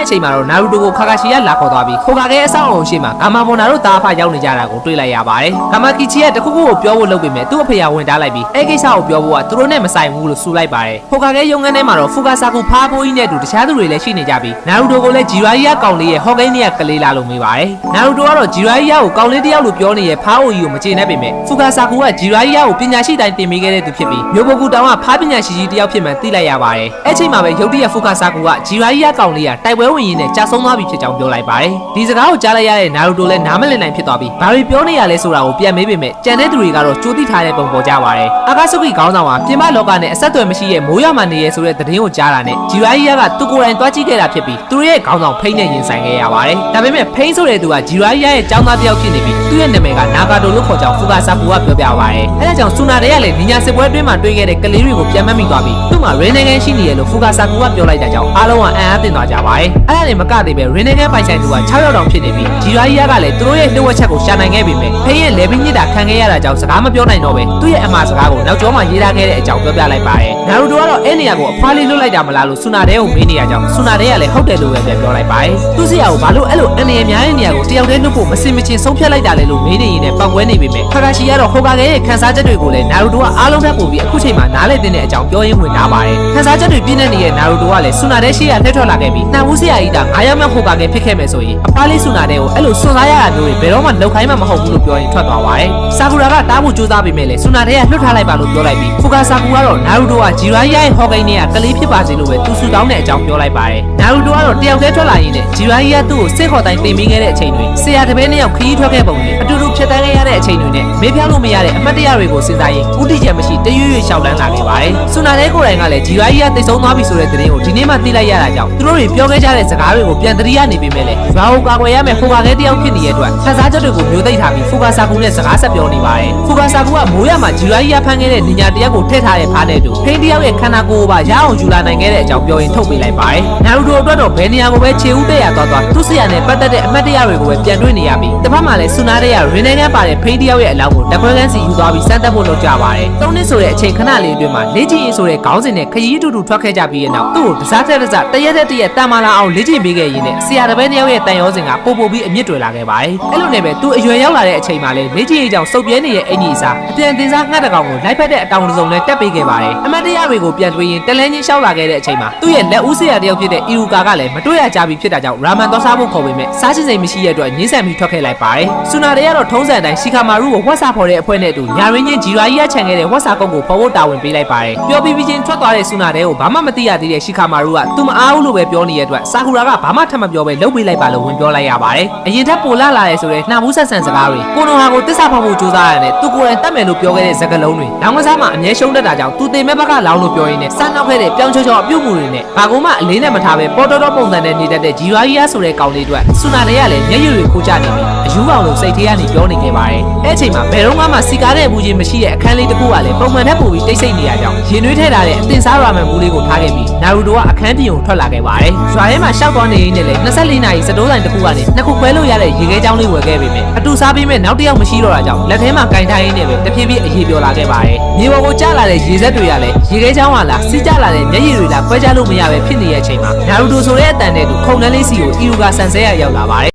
တဲ့အချိန်မှာတော့နာရူတိုကိုခါကာရှီကလာခေါ်သွားပြီးဟိုကာကဲအဆောင်အုံရှိမှာဂါမာမော်နာတို့တားဖရောက်နေကြတာကိုတွေ့လိုက်ရပါတယ်ဂါမာကီချီကတခုခုကိုပြောဖို့လုပ်ပေမဲ့သူ့အဖေကဝင်တားလိုက်ပြီးအဲ့ကိစ္စကိုပြောဖို့ကသူတို့နဲ့မဆိုင်ဘူးလို့ဆိုလိုက်ပါတယ်ဟိုကာကဲရုံငန်းထဲမှာတော့ဖူကာဆာကူဖားဖိုးကြီးနဲ့အတူတခြားသူတွေလည်းရှိနေကြပြီးနာရူတိုကိုလည်းဂျီရာကြီးကကောင်လေးရဲ့ဟော့ကိန်းနဲ့ကလေးလာလို့မေးပါတယ်နာရူတိုကတော့ဂျီရာကြီးကိုကောင်လေးတယောက်လို့ပြောနေရဲ့ဖားအိုကြီးကိုမကျေနပ်ပေမဲ့ဖူကာဆာကူကဂျီရာကြီးကိုပညာရှိတိုင်းတင်ပေးခဲ့တဲ့သူဖြစ်ပြီးမျိုးဘကူတောင်ကဖားပညာရှိကြီးတယောက်ဖြစ်မှန်းသိလိုက်ရပါတယ်အဲ့ချိန်မှာပဲရုတ်တရက်ဖူကာဆာကူကဂျီရာကြီးကောင်လေးကတိုက်ပွဲဝင်ရင်းနဲ့ကြာဆုံးသွားပြီဖြစ်ကြောင်းပြောလိုက်ပါတယ်ဒီစကားကိုကြားလိုက်ရတဲ့နာရူတိုလည်းနားမလည်နိုင်ဖြစ်သွားပြီးဘာတွေပြောနေရလဲဆိုတာကိုပြန်မေးပေမဲ့ကြံတဲ့သူတွေကတော့ကြိုးသိထားတဲ့ပုံပေါ်ကြပါတယ်အာကာဆုကိခေါင်းဆောင်ကပြင်ပလောကနဲ့အဆက်အသွယ်မရှိတဲ့မိုးရွာမှနေရဲဆိုတဲ့သတင်းကိုကြားတာနဲ့ဂျီရာကြီးကသူကိုယ်တိုင်တွားကြည့်ခဲ့တာဖြစ်ပြီးသူရဲ့ခေါင်းဆောင်ဖိန်းနဲ့ရင်ဆိုင်ခဲ့ရပါတယ်ဒါပေမဲ့ဖိန်းဆိုတဲ့သူကဂျီရာကြီးရဲ့ចောင်းသားတစ်ယောက်ဖြစ်နေပြီးသူ့ရဲ့နာမည်ကနာဂါတိုလို့ခေါ်ကြောင်းဖူကာဆာကူကပြောပြပါတယ်အဲဒါကြောင့်ဆူနာတွေကလည်းညီညာစစ်ပွဲအတွင်းမှာတွေ့ခဲ့တဲ့ကလေးတွေကိုပြန်မှတ်မိသွားပြီးသူ့မှာရင်းနိုင်ငံရှိနေရလို့ဖူကာဆာကူကပြောလိုက်တာကြောင့်အားလုံးကအံ့အားသင့်သွားကြပါတယ်အဲ့ဒါနဲ့မကသေးပဲရင်းနိုင်ငံပိုင်ဆိုင်သူက6ရောက်တောင်ဖြစ်နေပြီးဂျီရာကြီးကလည်းသူတို့ရဲ့လှုပ်ဝက်ချက်ကိုရှာနိုင်ခဲ့ပေမဲ့ဖိန်းရဲ့လေပင်းညစ်တာခံခဲ့ရတာကြောင့်စကားမပြောနိုင်တော့ပဲသူ့ရဲ့အမှားစကားကိုနောက်ကျောမှာရေးထားခဲ့တဲ့အကြောင်းပြောပြလိုက်ပါတယ်နာရူတိုကတော့အဲ့နေရာကိုအဖွားလေးလွတ်လိုက်တာမလားလို့ဆူနာတဲကိုမေးနေရကြောင်းဆူနာတဲကလည်းဟုတ်တယ်လို့ပဲပြန်ပြောလိုက်ပါတယ်သူ့ဆရာကိုဘာလို့အဲ့လိုအနေအများတဲ့နေရာကိုတယောက်တည်းလွတ်ဖို့မစင်မချင်းဆုံးဖြတ်လိုက်တာလဲလို့မေးနေရင်လည်းပောက်ကွဲနေပေမဲ့ခါကာရှီကတော့ဟိုကာကဲရဲ့ခန်းစားချက်တွေကိုလည်းနာရူတိုကအားလုံးထပ်ပို့ပြီးအခုချိန်မှာနားလည်တဲ့အကြောင်းပြောရင်းဝင်လာပါတယ်ခန်းစားချက်တွေပြည့်နေနေတဲ့နာရူတိုကလည်းဆူနာတဲရှိရလှည့်ထွက်လာခဲ့ပြီးနှံဦးဆရာကြီးက9ရောက်မြောက်ဟိုကာကဲဖြစ်ခဲ့မယ်ဆိုရင်အဖွားလေးဆူနာတဲကိုအဲ့လိုစွန့်စားရတာမျိုးတွေဘယ်တော့မှလောက်ခိုင်းမှမဟုတ်ဘူးလို့ပြောရင်ထွက်သွားပါတယ်ဆာကူရာကတားဖို့ကြိုးစားပေမဲ့လည်းဆူနာတဲကလွတ်ထားလိုက်ပါလို့ပြောလိုက်ပြီးဖူကာဆာကူကတော့နာရူတိုကဂျီရာကြီးရဲ့ဟော့ကိန်းနဲ့ကလေးဖြစ်ပါစေလို့ပဲသူဆူတောင်းတဲ့အကြောင်းပြောလိုက်ပါတယ်နာရူတိုကတော့တယောက်တည်းထွက်လာရင်းနဲ့ဂျီရာကြီးကသူ့ကိုစစ်ခေါ်တိုင်းတင်ပေးခဲ့တဲ့အချိန်တွေဆရာတပည့်နှစ်ယောက်ခရီးထွက်ခဲ့ပုံနဲ့အတူတူဖြစ်တန်းခဲ့ရတဲ့အချိန်တွေနဲ့မေးပြလို့မရတဲ့အမှတ်တရတွေကိုစဉ်းစားရင်ဥတီချက်မရှိတရွေ့ရွေ့ရှောက်လန်းလာခဲ့ပါတယ်ဆူနာတဲကိုယ်တိုင်ကလည်းဂျီရာကြီးကတိတ်ဆုံးသွားပြီဆိုတဲ့သတင်းကိုဒီနေ့မှသိလိုက်ရတာကြောင့်သူတို့တွေပြောခဲ့ကြတဲ့စကားတွေကိုပြန်သတိရနေပေမဲ့လည်းရွာကိုကာကွယ်ရမယ့်ဖူကာကဲတယောက်ဖြစ်နေတဲ့အတွက်ခန်းစားချက်တွေကိုမျိုးသိထားပြီးဖူကာဆာကူနဲ့စကားဆက်ပြောနေပါတယ်ဖူကာဆာကူကမိုးရမှာဂျီရာကြီးကဖမ်းခဲ့တဲ့နေညာတယောက်ကိုထည့်ထားတဲ့ဖားနဲ့တူဖိန်းတယောက်ရဲ့ခန္ဓာကိုယ်ပါရအောင်ယူလာနိုင်ခဲ့တဲ့အကြောင်းပြောရင်ထုတ်ပေးလိုက်ပါတယ်နာရူတိုအတွက်တော့ဘယ်နေရာကိုပဲခြေဦးတက်ရသွားသူ့ဆရာနဲ့ပတ်သက်တဲ့အမှတ်တရတွေကိုပဲပြန်တွေ့နေရပြီးတစ်ဖက်မှာလည်းဆူနာတဲ့ရရင်းနိုင်ငံပါတဲ့ဖိန်းတယောက်ရဲ့အလောင်းကိုတခွဲကန်းစီယူသွားပြီးစမ်းသပ်ဖို့လုပ်ကြပါတယ်၃နှစ်ဆိုတဲ့အချိန်ခဏလေးအတွင်းမှာလေ့ကျင့်ရေးဆိုတဲ့ခေါင်းစဉ်နဲ့ခရီးတူတူထွက်ခဲ့ကြပြီးတဲ့နောက်သူ့ကိုတစားတစားတရက်တန်မာလာအောင်လေ့ကျင့်ပေးခဲ့ရင်းနဲ့ဆရာတပည့်တယောက်ရဲ့တန်ရောစင်ကပို့ပြီးအမြင့်တွေ့လာခဲ့ပါတယ်အဲ့လိုနဲ့ပဲသူအရွယ်ရောက်လာတဲ့အချိန်မှာလည်းလေ့ကျင့်ရေးကြောင့်စုပ်ပြဲနေတဲ့အင်ကြီးအစားအပြန်တင်စားငှက်တကောင်ကိုလိုက်ဖက်တဲ့အတောင်တစုံနဲ့တက်ပေးခဲ့ပါတယ်အမတ်တရတွေကိုပြန်တွေ့ရင်တလဲချင်းရှောက်လာခဲ့တဲ့အချိန်မှာသူ့ရဲ့လက်ဦးဆရာတယောက်ဖြစ်တဲ့အီရူကာကလည်းမတွေ့ရကြပြီဖြစ်တာကြောင့်ရာမန်သွားစားဖို့ခေါ်ပေမဲ့စားချင်စိမ်မရှိတဲ့အတွက်ငင်းဆန်ပြီးထွက်ခဲ့လိုက်ပါတယ်ဆူနာတွေကတော့ထုံးစံတိုင်းရှီကာမာရူကိုဝှက်စာဖော်တဲ့အဖွဲနဲ့အတူညာရင်းချင်းဂျီရာကြီးကခြံခဲ့တဲ့ဝှက်စာကုန်းကိုဖော်ဖို့တာဝန်ပေးလိုက်ပါတယ်ပြောပြီးချင်းထွက်သွားတဲ့ဆူနာတွေကိုဘာမှမသိရသေးတဲ့ရှီကာမာရူကသူမအားဘူးလို့ပဲပြောနေတဲ့အတွက်ဆာကူရာကဘာမှထပ်မပြောပဲလုပ်ပေးလိုက်ပါလို့ဝင်ပြောလိုက်ရပါတယ်အရင်ထက်ပိုလာလာရဲဆိုတဲ့နှာဘူးဆက်ဆန်စကားတွေကိုနိုဟာကိုတစ္ဆာဖော်ဖို့ကြိုးစားရတဲ့သူကိုယ်တိုင်တတ်မယ်လို့ပြောခဲ့တဲ့စကားလုံးတွေလောင်ကစားမှာအမြဲရှုံးတတ်တာကြောင့်သူတင်မဲ့ဘက်ကလောင်လို့ပြောရင်းနဲ့စမ်းနောက်ခဲ့တဲ့ပြောင်းချောအပြုတ်မှုတွေနဲ့ဘာကုန်းမှအလေးနဲ့မထားပဲပေါ်တော်ပုံစံနဲ့နေတတ်တဲ့ဂျီရာကြီးဆိုတဲ့ကောင်လေးအတွက်ဆူနာတွေကလည်းမျက်ရည်တွေခိုးကြနေပြီးအယူကောင်လိုစိတ်ထဲကနေပြောနေခဲ့ပါတယ်အဲ့အချိန်မှာဘယ်တော့မှစီကားတဲ့ဘူးချင်းမရှိတဲ့အခန်းလေးတစ်ခုကလည်းပုံမှန်ထက်ပိုပြီးတိတ်ဆိတ်နေရကြောင်းရင်နှွေးထည့်ထားတဲ့အတင်စားရာမန်ဘူးလေးကိုထားခဲ့ပြီးနာရူတိုကအခန်းပြင်ကိုထွက်လာခဲ့ပါတယ်ရွာထဲမှာရှောက်သွားနေရင်းနဲ့လည်း24နာရီစတိုးဆိုင်တစ်ခုကနေနှစ်ခုခွဲလို့ရတဲ့ရေခဲချောင်းလေးဝယ်ခဲ့ပေမဲ့အတူစားပြီးမဲ့နောက်တစ်ယောက်မရှိတော့တာကြောင့်လက်ထဲမှာကင်ထားရင်းနဲ့ပဲတဖြည်းဖြည်းအရေးပြောလာခဲ့ပါတယ်မြေပေါ်ကိုကျလာတဲ့ရေစက်တွေကလည်းရေခဲချောင်းကလာစီးကျလာတဲ့မျက်ရည်တွေလာခွဲခြားလို့မရပဲဖြစ်နေတဲ့အချိန်မှာနာရူတိုဆိုတဲ့အတန်နဲ့တူခုံနှန်းလေးစီကိုအီရူကဆန်ဆဲရရောက်လာပါတယ်